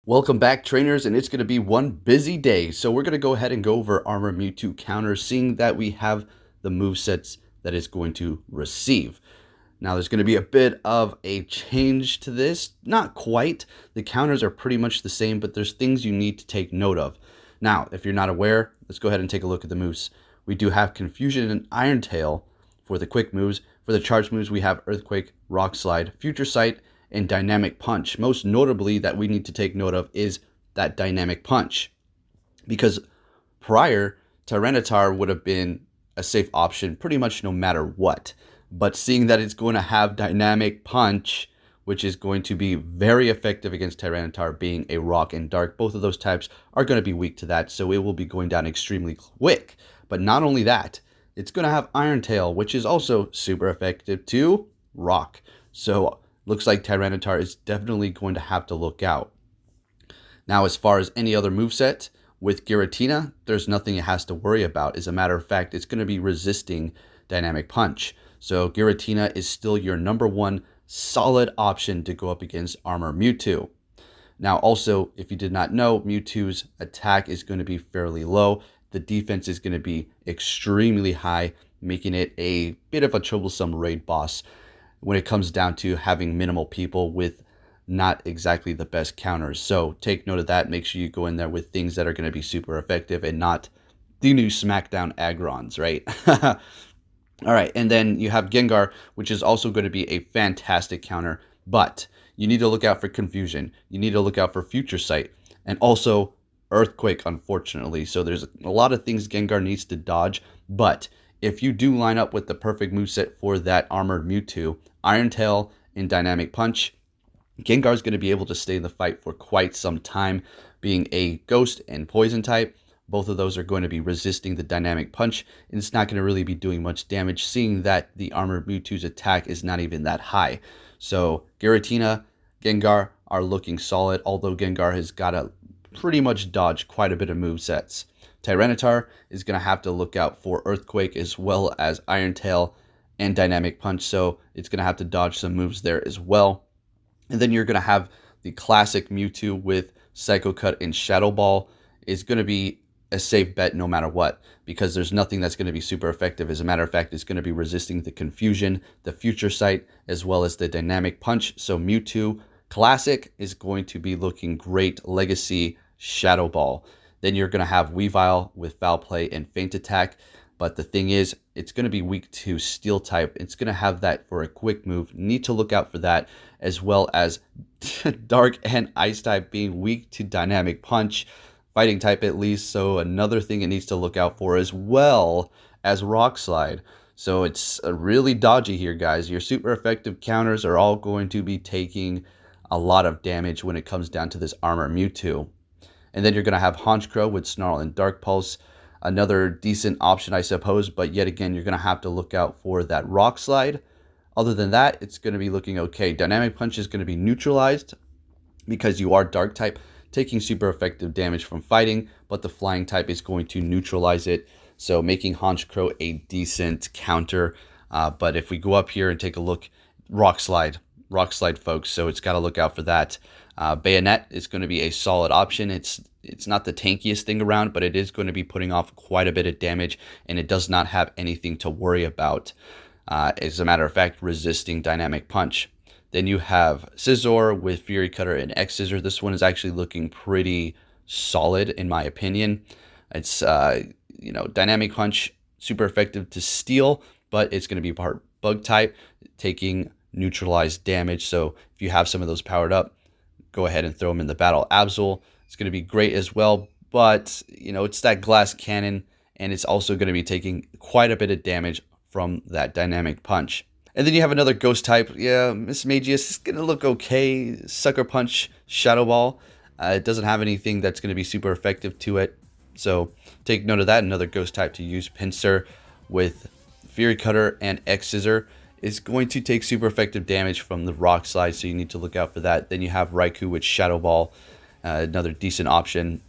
Welcome back, trainers, and it's going to be one busy day. So we're going to go ahead and go over Armor Mewtwo counters, seeing that we have the movesets that it's going to receive. Now, there's going to be a bit of a change to this. Not quite. The counters are pretty much the same, but there's things you need to take note of. Now, if you're not aware, let's go ahead and take a look at the moves. We do have Confusion and Iron Tail for the quick moves. For the charge moves, we have Earthquake, Rock Slide, Future Sight, and Dynamic Punch. Most notably that we need to take note of is that Dynamic Punch, because prior Tyranitar would have been a safe option pretty much no matter what, but seeing that it's going to have Dynamic Punch, which is going to be very effective against Tyranitar being a rock and dark, both of those types are going to be weak to that, so it will be going down extremely quick. But not only that, it's going to have Iron Tail, which is also super effective to rock. So looks like Tyranitar is definitely going to have to look out. Now, as far as any other moveset, with Giratina, there's nothing it has to worry about. As a matter of fact, it's going to be resisting Dynamic Punch. So Giratina is still your #1 solid option to go up against Armor Mewtwo. Now, also, if you did not know, Mewtwo's attack is going to be fairly low. The defense is going to be extremely high, making it a bit of a troublesome raid boss when it comes down to having minimal people with not exactly the best counters. So take note of that. Make sure you go in there with things that are going to be super effective and not the new SmackDown Agrons, right? All right, and then you have Gengar, which is also going to be a fantastic counter, but you need to look out for Confusion. You need to look out for Future Sight, and also Earthquake, unfortunately. So there's a lot of things Gengar needs to dodge, but if you do line up with the perfect moveset for that Armored Mewtwo, Iron Tail and Dynamic Punch, Gengar is going to be able to stay in the fight for quite some time. Being a Ghost and Poison type, both of those are going to be resisting the Dynamic Punch, and it's not going to really be doing much damage, seeing that the Armored Mewtwo's attack is not even that high. So Giratina, Gengar are looking solid, although Gengar has got to pretty much dodge quite a bit of movesets. Tyranitar is going to have to look out for Earthquake as well as Iron Tail and Dynamic Punch, so it's going to have to dodge some moves there as well. And then you're going to have the classic Mewtwo with Psycho Cut and Shadow Ball is going to be a safe bet no matter what, because there's nothing that's going to be super effective. As a matter of fact, it's going to be resisting the Confusion, the Future Sight, as well as the Dynamic Punch. So Mewtwo Classic is going to be looking great. Legacy, Shadow Ball. Then you're going to have Weavile with Foul Play and Feint Attack. But the thing is, it's going to be weak to Steel type. It's going to have that for a quick move. Need to look out for that, as well as Dark and Ice type being weak to Dynamic Punch. Fighting type at least. So another thing it needs to look out for, as well as Rock Slide. So it's really dodgy here, guys. Your super effective counters are all going to be taking a lot of damage when it comes down to this Armor Mewtwo. And then you're going to have Honchkrow with Snarl and Dark Pulse. Another decent option, I suppose. But yet again, you're going to have to look out for that Rock Slide. Other than that, it's going to be looking okay. Dynamic Punch is going to be neutralized because you are Dark type, taking super effective damage from fighting. But the Flying type is going to neutralize it. So making Honchkrow a decent counter. But if we go up here and take a look, Rock Slide, folks. So it's got to look out for that. Bayonet is going to be a solid option. It's not the tankiest thing around, but it is going to be putting off quite a bit of damage, and it does not have anything to worry about. As a matter of fact, resisting Dynamic Punch. Then you have Scizor with Fury Cutter and X-Scissor. This one is actually looking pretty solid in my opinion. It's Dynamic Punch, super effective to Steel, but it's going to be part Bug type, taking neutralized damage. So if you have some of those powered up, go ahead and throw them in the battle. Absol, it's going to be great as well, but it's that glass cannon, and it's also going to be taking quite a bit of damage from that Dynamic Punch. And then you have another Ghost type. Yeah, Mismagius is going to look okay. Sucker Punch, Shadow Ball. It doesn't have anything that's going to be super effective to it, so take note of that. Another Ghost type to use. Pinsir with Fury Cutter and X-Scissor is going to take super effective damage from the Rock Slide, so you need to look out for that. Then you have Raikou with Shadow Ball, another decent option.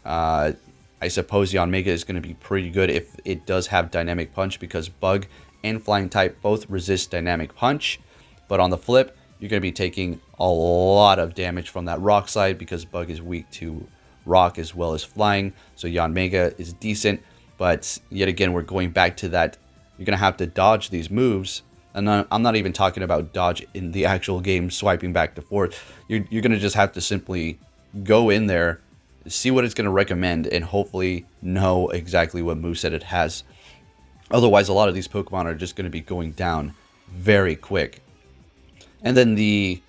I suppose the Mega is going to be pretty good if it does have Dynamic Punch, because Bug and Flying type both resist Dynamic Punch. But on the flip, you're going to be taking a lot of damage from that rock slide because Bug is weak to rock as well as flying. So Yanmega is decent, but yet again, we're going back to that. You're going to have to dodge these moves. And I'm not even talking about dodge in the actual game, swiping back to forth. You're going to just have to simply go in there, see what it's going to recommend, and hopefully know exactly what moveset it has. Otherwise, a lot of these Pokemon are just going to be going down very quick. And then the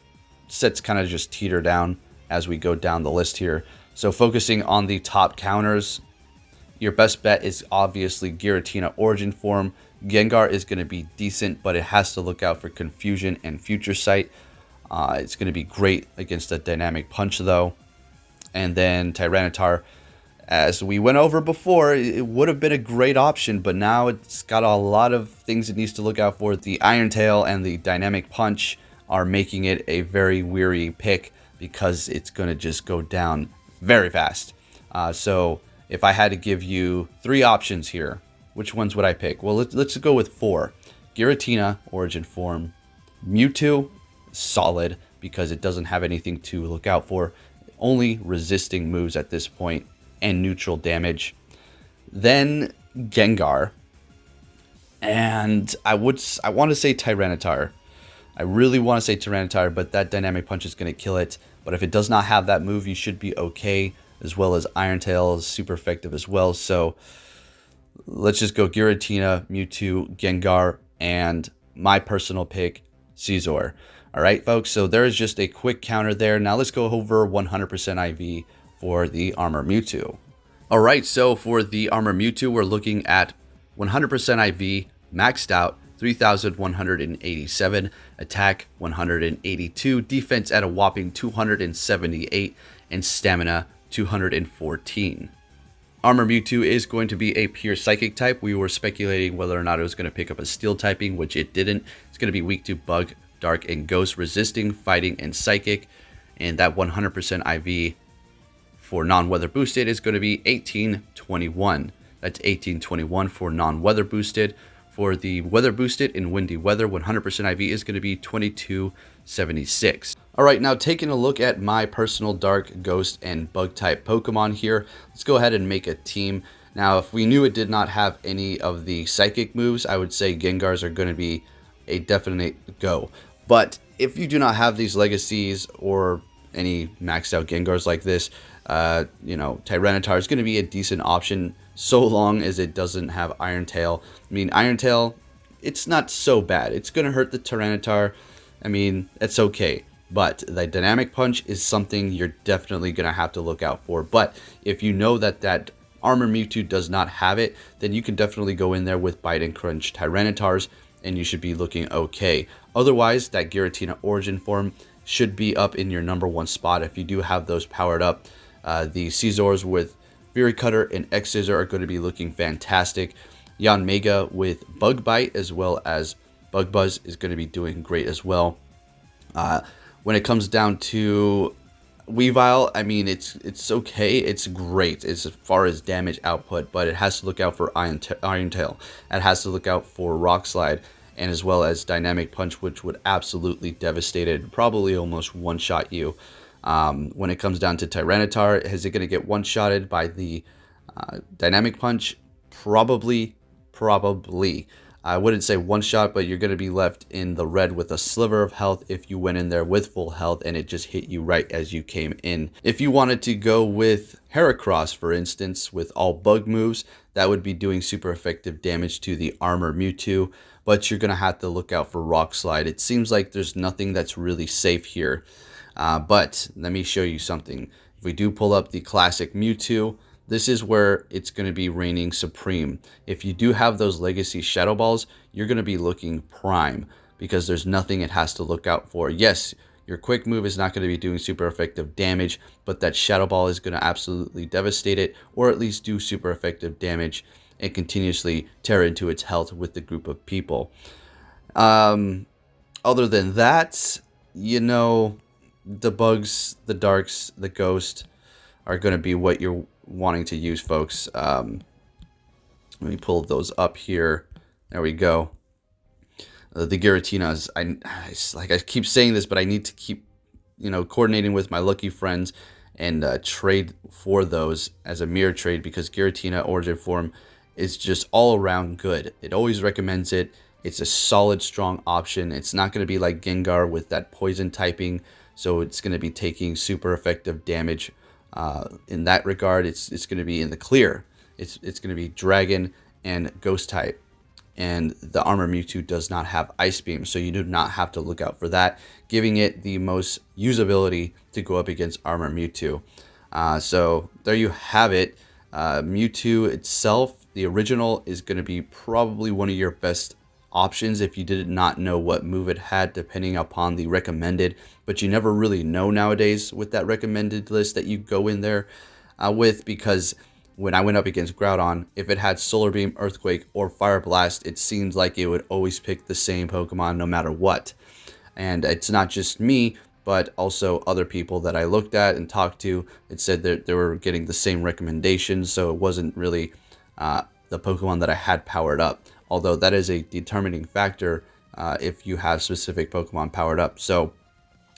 sets kind of just teeter down as we go down the list here. So focusing on the top counters, your best bet is obviously Giratina Origin Form. Gengar is going to be decent, but it has to look out for Confusion and Future Sight. It's going to be great against a Dynamic Punch, though. And then Tyranitar, as we went over before, it would have been a great option, but now it's got a lot of things it needs to look out for. The Iron Tail and the Dynamic Punch are making it a very weary pick because it's going to just go down very fast. So if I had to give you 3 options here, which ones would I pick? Well, let's go with 4. Giratina, Origin Form. Mewtwo, solid, because it doesn't have anything to look out for. Only resisting moves at this point, and neutral damage. Then Gengar. And I want to say Tyranitar. I really want to say Tyranitar, but that Dynamic Punch is going to kill it. But if it does not have that move, you should be okay, as well as Iron Tail is super effective as well. So let's just go Giratina, Mewtwo, Gengar, and my personal pick, Scizor. All right, folks, so there is just a quick counter there. Now let's go over 100% IV for the Armor Mewtwo. All right, so for the Armor Mewtwo, we're looking at 100% IV, maxed out, 3,187, attack 182, defense at a whopping 278, and stamina 214. Armor Mewtwo is going to be a pure Psychic type. We were speculating whether or not it was going to pick up a Steel typing, which it didn't. It's going to be weak to Bug, Dark, and Ghost, resisting, fighting, and Psychic. And that 100% IV for non-weather boosted is going to be 1821. That's 1821 for non-weather boosted. For the weather boosted in windy weather, 100% IV is going to be 2276. All right, now taking a look at my personal Dark, Ghost, and Bug type Pokemon here, let's go ahead and make a team. Now, if we knew it did not have any of the Psychic moves, I would say Gengars are going to be a definite go. But if you do not have these legacies or any maxed out Gengars like this, Tyranitar is going to be a decent option so long as it doesn't have Iron Tail. I mean, Iron Tail, it's not so bad. It's going to hurt the Tyranitar. I mean, it's okay. But the Dynamic Punch is something you're definitely going to have to look out for. But if you know that Armor Mewtwo does not have it, then you can definitely go in there with Bite and Crunch Tyranitars, and you should be looking okay. Otherwise, that Giratina Origin Form should be up in your #1 spot if you do have those powered up. The Scizors with Fury Cutter and Scizor are going to be looking fantastic. Yanmega with Bug Bite as well as Bug Buzz is going to be doing great as well. When it comes down to Weavile, I mean, it's okay. It's great as far as damage output, but it has to look out for Iron Tail. It has to look out for Rock Slide, and as well as Dynamic Punch, which would absolutely devastate it, probably almost one-shot you. When it comes down to Tyranitar, is it going to get one-shotted by the Dynamic Punch? Probably. I wouldn't say one-shot, but you're going to be left in the red with a sliver of health if you went in there with full health and it just hit you right as you came in. If you wanted to go with Heracross, for instance, with all bug moves, that would be doing super effective damage to the Armor Mewtwo, but you're going to have to look out for Rock Slide. It seems like there's nothing that's really safe here. But let me show you something. If we do pull up the classic Mewtwo, this is where it's going to be reigning supreme. If you do have those legacy Shadow Balls, you're going to be looking prime because there's nothing it has to look out for. Yes, your quick move is not going to be doing super effective damage, but that Shadow Ball is going to absolutely devastate it, or at least do super effective damage and continuously tear into its health with the group of people. Other than that, the bugs, the darks, the ghost are going to be what you're wanting to use, folks. Let me pull those up here. There we go. The Giratinas, like I keep saying this, but I need to keep, coordinating with my lucky friends and trade for those as a mirror trade, because Giratina Origin Form is just all around good. It always recommends it. It's a solid, strong option. It's not going to be like Gengar with that poison typing, so it's going to be taking super effective damage. In that regard, it's going to be in the clear. It's going to be Dragon and Ghost type. And the Armor Mewtwo does not have Ice Beam, so you do not have to look out for that, giving it the most usability to go up against Armor Mewtwo. So there you have it. Mewtwo itself, the original, is going to be probably one of your best options if you did not know what move it had, depending upon the recommended. But you never really know nowadays with that recommended list that you go in there with, because when I went up against Groudon, if it had Solar Beam, Earthquake, or Fire Blast, it seems like it would always pick the same Pokemon no matter what. And it's not just me, but also other people that I looked at and talked to. It said that they were getting the same recommendations, so it wasn't really the Pokemon that I had powered up. Although that is a determining factor if you have specific Pokemon powered up. So,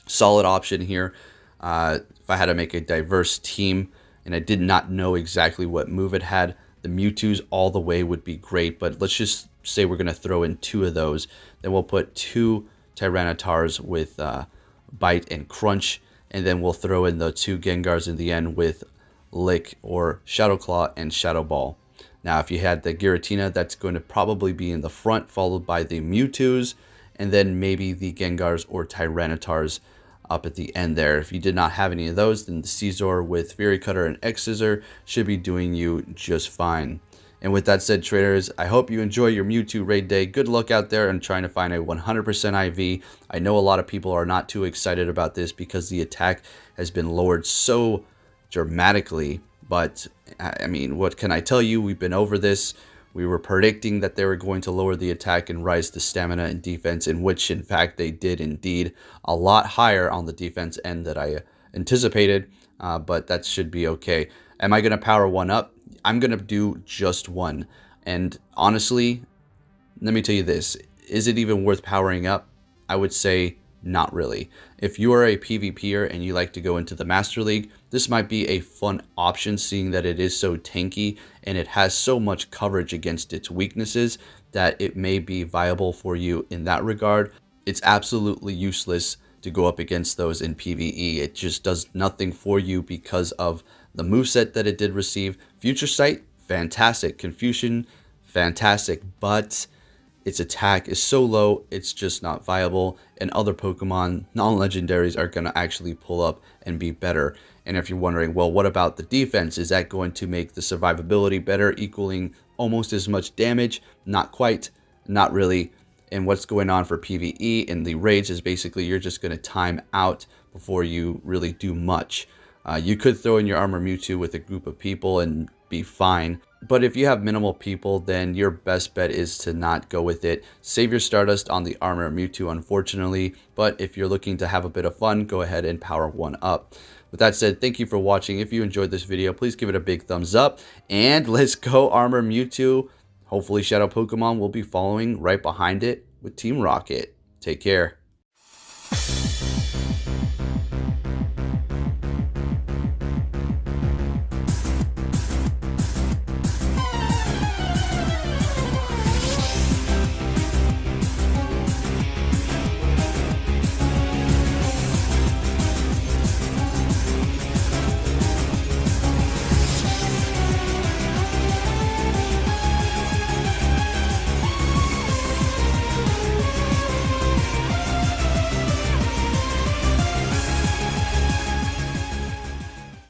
solid option here. If I had to make a diverse team and I did not know exactly what move it had, the Mewtwo's all the way would be great. But let's just say we're going to throw in 2 of those. Then we'll put 2 Tyranitars with Bite and Crunch. And then we'll throw in the 2 Gengars in the end with Lick or Shadow Claw and Shadow Ball. Now, if you had the Giratina, that's going to probably be in the front, followed by the Mewtwo's, and then maybe the Gengars or Tyranitars up at the end there. If you did not have any of those, then the Scizor with Fury Cutter and Scizor should be doing you just fine. And with that said, traders, I hope you enjoy your Mewtwo raid day. Good luck out there and trying to find a 100% IV. I know a lot of people are not too excited about this because the attack has been lowered so dramatically. But, I mean, what can I tell you? We've been over this. We were predicting that they were going to lower the attack and rise the stamina and defense, in which, in fact, they did indeed. A lot higher on the defense end that I anticipated, but that should be okay. Am I going to power 1 up? I'm going to do just 1. And honestly, let me tell you this. Is it even worth powering up? I would say not really. If you are a PvPer and you like to go into the Master League, this might be a fun option, seeing that it is so tanky and it has so much coverage against its weaknesses that it may be viable for you in that regard. It's absolutely useless to go up against those in PvE. It just does nothing for you because of the moveset that it did receive. Future Sight, fantastic. Confusion, fantastic. But its attack is so low, it's just not viable. And other Pokemon, non-legendaries, are going to actually pull up and be better. And if you're wondering, well, what about the defense? Is that going to make the survivability better, equaling almost as much damage? Not quite, not really. And what's going on for PvE in the raids is basically you're just going to time out before you really do much. You could throw in your Armor Mewtwo with a group of people and be fine. But if you have minimal people, then your best bet is to not go with it. Save your Stardust on the Armor Mewtwo, unfortunately. But if you're looking to have a bit of fun, go ahead and power 1 up. With that said, thank you for watching. If you enjoyed this video, please give it a big thumbs up. And let's go Armor Mewtwo. Hopefully Shadow Pokemon will be following right behind it with Team Rocket. Take care.